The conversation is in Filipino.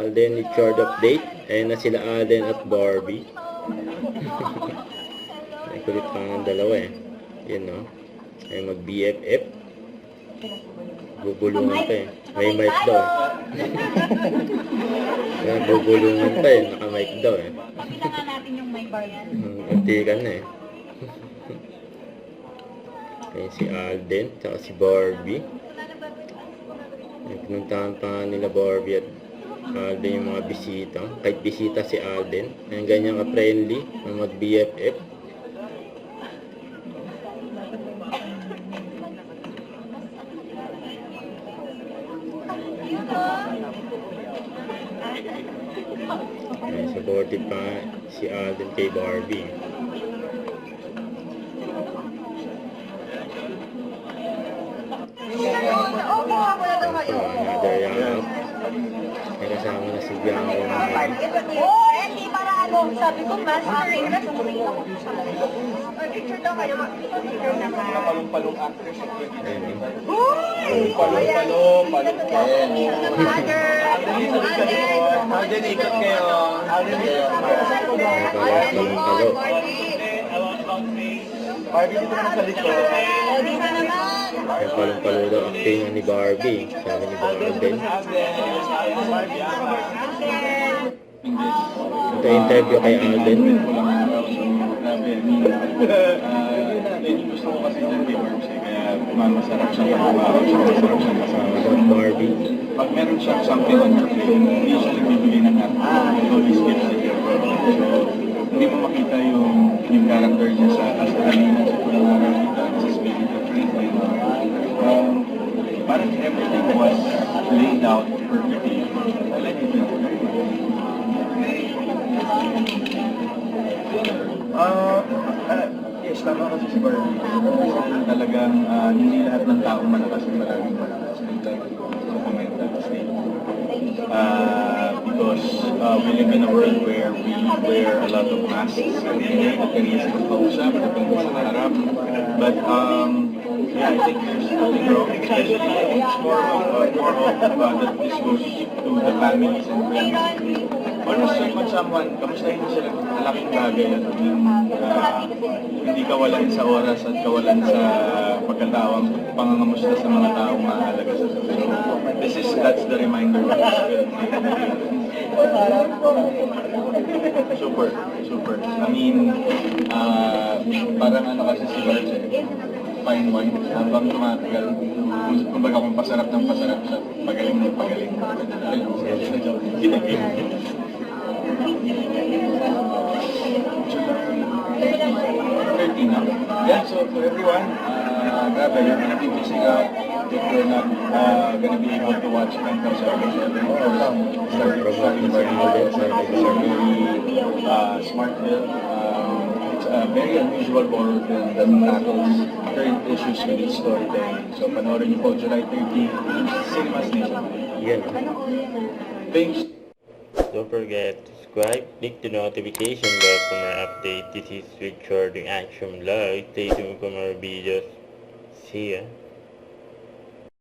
Alden Richard update. Ayan na sila Alden at Barbie. Ay, kulit pa ng dalawa eh. Yun no. Ay mag BFF. Bubulungan pa eh. May mic daw eh. Ayan, bubulungan pa eh. Naka-mic daw eh. Kailangan natin yung mic bar yan. Antikan na eh. Ayan si Alden, tsaka si Barbie. Ayan, pinuntahan pa nga nila Barbie at Alden yung mga bisita. Kahit bisita si Alden. Ayan, ganyan ka-friendly na mag-BFF. Ayan, supportive pa nga si Alden kay Barbie. So, another young out. May kasama na si Bianco naman. Hindi para ano, sabi ko, mas na tumulong ako sa picture daw kayo, picture naman. Palong-palong actress. Ayan eh. Palong-palong. Alden, ikot kayo. Palong-palo. Barbie, dito naman sa likod. Alden na naman. Ay, palong-palo daw acting ni Barbie. Sabi ni Alden. Ito interview kay Alden. Medyo gusto ko kasi ng Barbie kaya masarap siya kasama. About Barbie. Pag meron siya something on your plate, hindi siya nagbibigay ng app. It always gives it your purpose. So, hindi mo makita yung character niya sa Astalina, sa Pulangarita, sa Spirit of Treatment. Parang everything was laid out perfectly. I like it. Yes, tama kasi si Barbie. Talagang hindi lahat ng tao malakas at maraming malakas. So, comment that state. Because we live in a world where we wear a lot of masks and hindi sa pagpausap, depende sa harap. But yeah, I think there's nothing wrong. Especially, it's more of that this goes to the families and friends. Almost like when someone, kamustahin mo sila, malaking bagay at hindi kawalan sa oras at kawalan sa pagkatawang pangangamusta sa mga taong mahalaga sa buhay. So, that's the reminder of this film. Super. I mean, parang ano kasi si Barge, fine wine, habang tumatagal, kumbaga kung pasarap ng pasarap siya, pagaling ng pagaling. Yeah, so for everyone, grabe, you're gonna be missing out if you're not gonna be able to watch Mental Service every starting by It's a smart film. It's a very unusual horror film that tackles current issues with its storytelling. So panoorin niyo po July 30, Cinemas Nationwide. Yan. Thanks. Don't forget to subscribe, click the notification bell for more updates. This is Richard the Action Vlog. Stay tuned for more videos. See ya.